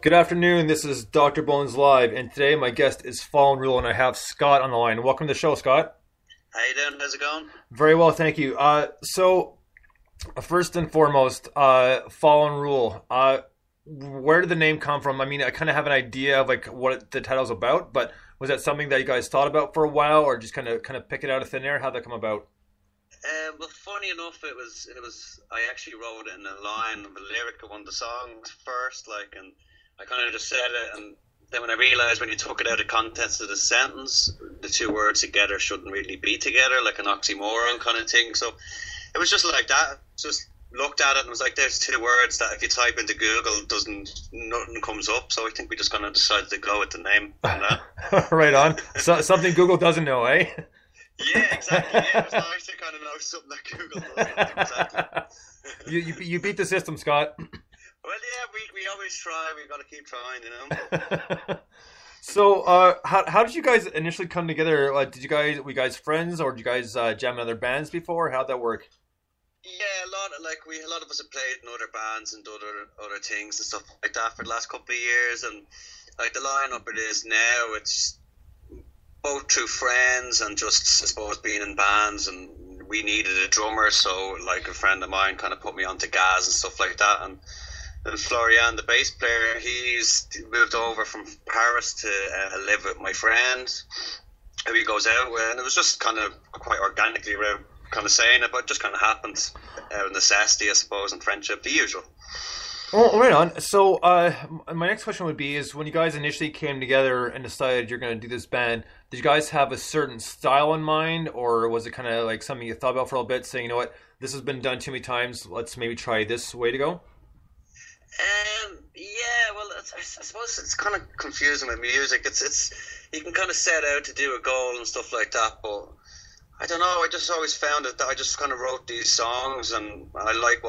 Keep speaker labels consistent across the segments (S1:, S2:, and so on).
S1: Good afternoon. This is Dr. Bones Live, and today my guest is Fallen Rule, and I have Scott on the line. Welcome to the show, Scott.
S2: How you doing? How's it going?
S1: Very well, thank you. First and foremost, Fallen Rule. Where did the name come from? I mean, I kind of have an idea of like what the title's about, but was that something that you guys thought about for a while, or just kind of pick it out of thin air? How'd that come about?
S2: Well, funny enough, it was. I actually wrote it in a line of a lyric of one of the songs first, and I kind of just said it, and then when I realised when you took it out of context of the sentence, the two words together shouldn't really be together, like an oxymoron kind of thing. So it was just like that. Just looked at it and was like, "There's two words that if you type into Google, nothing comes up." So I think we just kind of decided to go with the name on that.
S1: Right on. So something Google doesn't know, eh?
S2: Yeah, exactly. Yeah, it was nice to kind of know something that Google doesn't. Exactly.
S1: You beat the system, Scott.
S2: Well, yeah, we always try. We've got to keep trying, you know.
S1: So, how did you guys initially come together? Were you guys friends, or did you guys jam in other bands before? How'd that work?
S2: Yeah, a lot of us have played in other bands and other things and stuff like that for the last couple of years, and like the lineup it is now, it's both through friends and just I suppose being in bands, and we needed a drummer, so like a friend of mine kind of put me onto Gaz and stuff like that, and Florian, the bass player, he's moved over from Paris to live with my friend who he goes out with, and it was just kind of quite organically kind of saying it, but it just kind of happened out of necessity, I suppose, and friendship, the usual.
S1: Well, right on. So, my next question would be: is when you guys initially came together and decided you're going to do this band, did you guys have a certain style in mind, or was it kind of like something you thought about for a little bit, saying, you know what, this has been done too many times, let's maybe try this way to go?
S2: Yeah, well, I suppose it's kind of confusing with music. It's you can kind of set out to do a goal and stuff like that, but I don't know. I just always found that I just kind of wrote these songs, and I like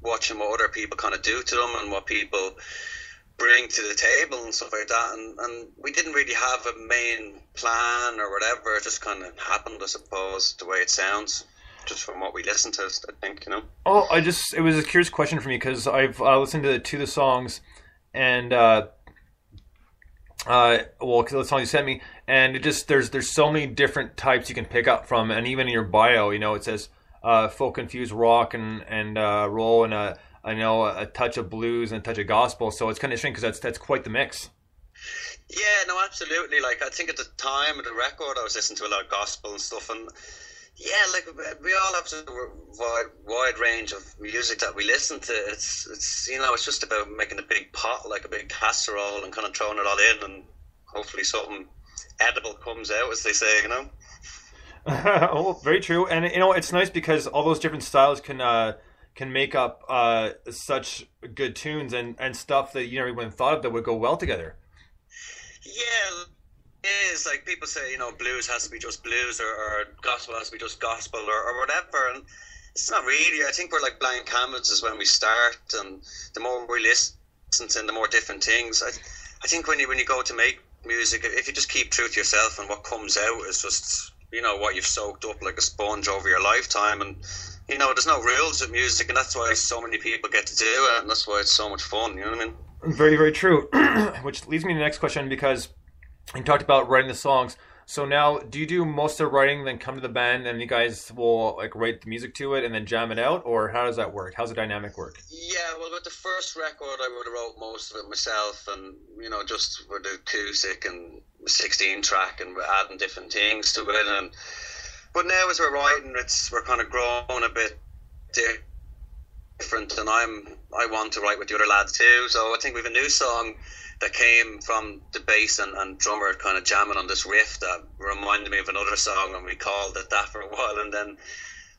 S2: watching what other people kind of do to them and what people bring to the table and stuff like that. And we didn't really have a main plan or whatever. It just kind of happened, I suppose, the way it sounds. Just from what we listened to, I think, you know.
S1: Oh, it was a curious question for me because I've listened to the songs, and the song you sent me, and it just there's so many different types you can pick up from, and even in your bio, you know, it says folk infused rock and roll, and I know a touch of blues and a touch of gospel, so it's kind of interesting because that's quite the mix.
S2: Yeah, no, absolutely. Like I think at the time of the record, I was listening to a lot of gospel and stuff, and yeah, like we all have a wide range of music that we listen to. It's you know, it's just about making a big pot, like a big casserole, and kind of throwing it all in, and hopefully something edible comes out, as they say, you know.
S1: Oh, very true. And you know, it's nice because all those different styles can make up such good tunes and stuff that you never even thought of that would go well together.
S2: Yeah. Is like people say, you know, blues has to be just blues, or gospel has to be just gospel, or whatever, and it's not really. I think we're like blank canvases when we start, and the more we listen to, the more different things. I think when you go to make music, if you just keep true to yourself, and what comes out is just, you know, what you've soaked up like a sponge over your lifetime, and you know, there's no rules with music, and that's why so many people get to do it, and that's why it's so much fun. You know what I mean?
S1: Very, very true. Which leads me to the next question, because you talked about writing the songs. So now, do you do most of the writing, then come to the band, and you guys will like write the music to it and then jam it out, or how does that work? How's the dynamic work?
S2: Yeah, well, with the first record, I would have wrote most of it myself, and you know, just with the acoustic and 16 track, and we're adding different things to it. But now, as we're writing, we're kind of growing a bit different, and I want to write with the other lads too. So I think we have a new song that came from the bass and drummer kind of jamming on this riff that reminded me of another song, and we called it that for a while, and then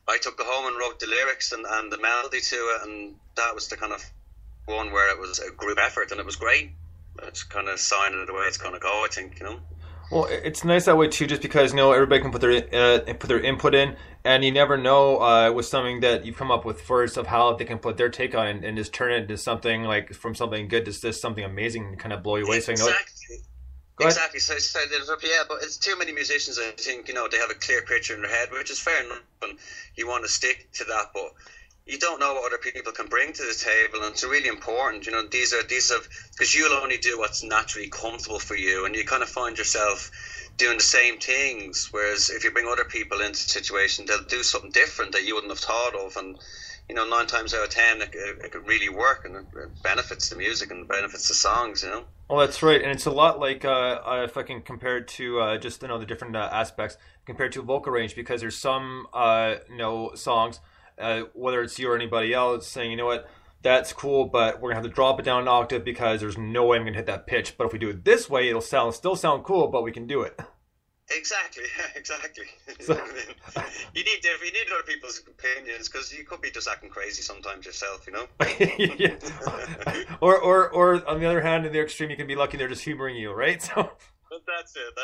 S2: I took it home and wrote the lyrics and the melody to it, and that was the kind of one where it was a group effort, and it was great. It's kind of signing it the way it's going to go, I think, you know.
S1: Well, it's nice that way too, just because, you know, everybody can put their input in, and you never know with something that you've come up with first of how they can put their take on it and just turn it into something like from something good to just something amazing and kind of blow you away.
S2: Exactly. Exactly. So yeah, but it's too many musicians. I think, you know, they have a clear picture in their head, which is fair enough, and you want to stick to that. But you don't know what other people can bring to the table, and it's really important. You know, these are because you'll only do what's naturally comfortable for you, and you kind of find yourself doing the same things. Whereas if you bring other people into the situation, they'll do something different that you wouldn't have thought of, and you know, 9 times out of 10, it could really work, and it benefits the music and benefits the songs. You know.
S1: Well, that's right, and it's a lot like if I can compare it to just the different aspects compared to vocal range, because there's some songs, whether it's you or anybody else, saying, you know what, that's cool, but we're gonna have to drop it down an octave because there's no way I'm gonna hit that pitch. But if we do it this way, it'll still sound cool, but we can do it.
S2: Exactly, exactly.
S1: So,
S2: you need other people's opinions, because you could be just acting crazy sometimes yourself, you know.
S1: yeah. Or on the other hand, in the extreme, you can be lucky they're just humoring you, right? So.
S2: But that's it.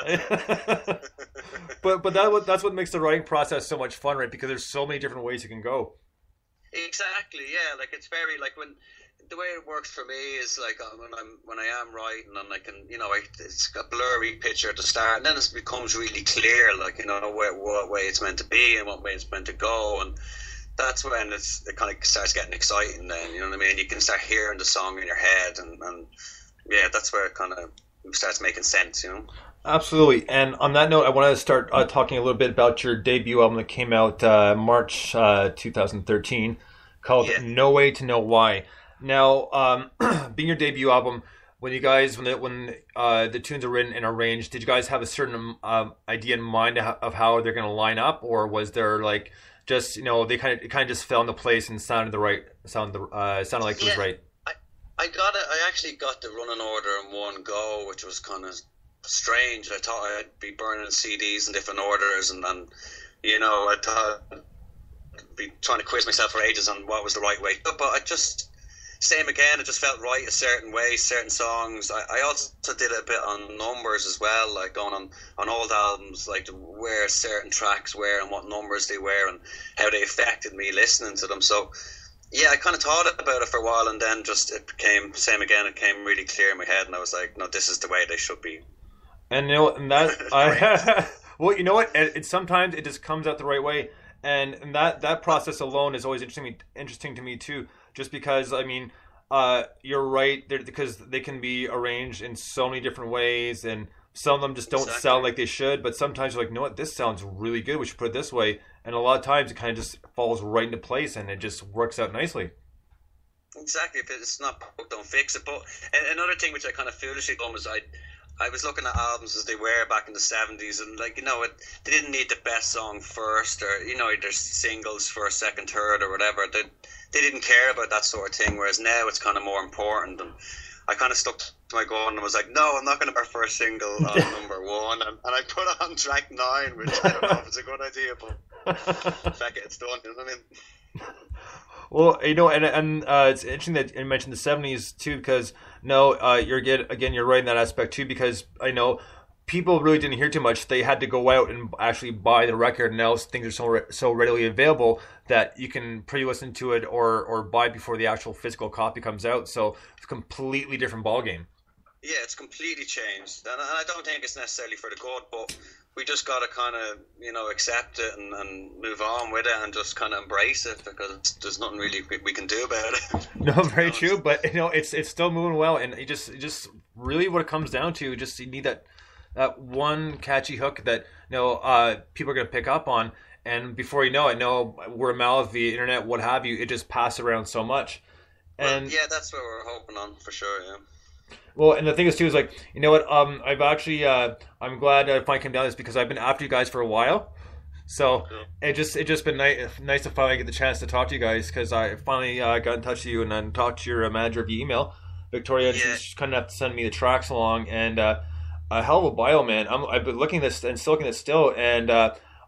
S1: but that's what makes the writing process so much fun, right? Because there's so many different ways you can go.
S2: Exactly, yeah. Like, it's very, like, when the way it works for me is like, when I am writing, and I can, you know, it's a blurry picture at the start, and then it becomes really clear, like, you know, what way it's meant to be and what way it's meant to go, and that's when it kind of starts getting exciting. Then, you know what I mean? You can start hearing the song in your head, and yeah, that's where it kind of starts making sense, you know.
S1: Absolutely. And on that note, I want to start talking a little bit about your debut album that came out March 2013, called No Way to Know Why. Now, being your debut album, when the tunes are written and arranged, did you guys have a certain idea in mind of how they're going to line up, or was there like just, you know, it kind of just fell into place and sounded like it was right?
S2: I actually got the running order in one go, which was kind of strange. I thought I'd be burning CDs in different orders, and you know, I thought I'd be trying to quiz myself for ages on what was the right way. But I just, same again, it just felt right a certain way, certain songs. I also did a bit on numbers as well, like going on old albums, like where certain tracks were and what numbers they were and how they affected me listening to them. So yeah, I kind of thought about it for a while, and then just it became same again. It came really clear in my head, and I was like, no, this is the way they should be.
S1: And you know, and that well, you know what? Sometimes it just comes out the right way, and that process alone is always interesting to me too. Just because, I mean, you're right, because they can be arranged in so many different ways, and some of them just don't sound like they should. But sometimes you're like, you know what? This sounds really good. We should put it this way. And a lot of times it kind of just falls right into place, and it just works out nicely.
S2: Exactly. If it's not broke, don't fix it. But another thing which I kind of foolishly done was I was looking at albums as they were back in the 70s, and like, you know, they didn't need the best song first, or, you know, either singles first, second, third, or whatever. They didn't care about that sort of thing, whereas now it's kind of more important. And I kind of stuck to my gun and was like, no, I'm not going to put first single on number one, and I put it on track 9, which I don't know if it's a good idea, but fuck it, it's done, you know what I mean?
S1: Well, you know, and it's interesting that you mentioned the 70s too, because you're right in that aspect too, because I know people really didn't hear too much. They had to go out and actually buy the record, and now things are so readily available that you can pre-listen to it or buy before the actual physical copy comes out. So it's a completely different ballgame.
S2: Yeah, it's completely changed, and I don't think it's necessarily for the good, but we just got to kind of, you know, accept it and move on with it, and just kind of embrace it, because there's nothing really we can do about it.
S1: No, very true, but you know, it's still moving well, and it just really what it comes down to, just you need that one catchy hook that, you know, people are going to pick up on, and before you know it, word of mouth, the internet, what have you, it just passes around so much. And
S2: yeah, that's what we're hoping on for sure. Yeah.
S1: Well, and the thing is too is like, you know what? I've actually I'm glad I finally came down this, because I've been after you guys for a while. So cool. it just been nice to finally get the chance to talk to you guys, because I finally got in touch with you and then talked to your manager via email, Victoria. Yeah. She's kind of have to send me the tracks along, and a hell of a bio, man. I've been looking at this and still looking at it still, and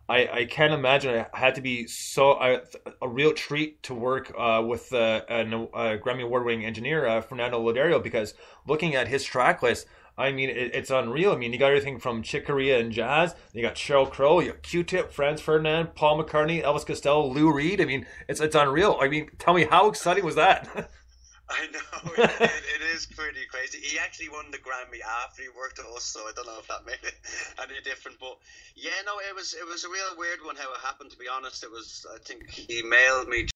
S1: I can't imagine it had to be a real treat to work with a Grammy Award-winning engineer, Fernando Loderio, because looking at his track list, I mean, it's unreal. I mean, you got everything from Chick Corea and jazz. You got Sheryl Crow, you got Q-Tip, Franz Ferdinand, Paul McCartney, Elvis Costello, Lou Reed. I mean, it's unreal. I mean, tell me, how exciting was that?
S2: I know, it is pretty crazy. He actually won the Grammy after he worked with us, so I don't know if that made it any different. But yeah, no, it was a real weird one how it happened, to be honest. I think he mailed me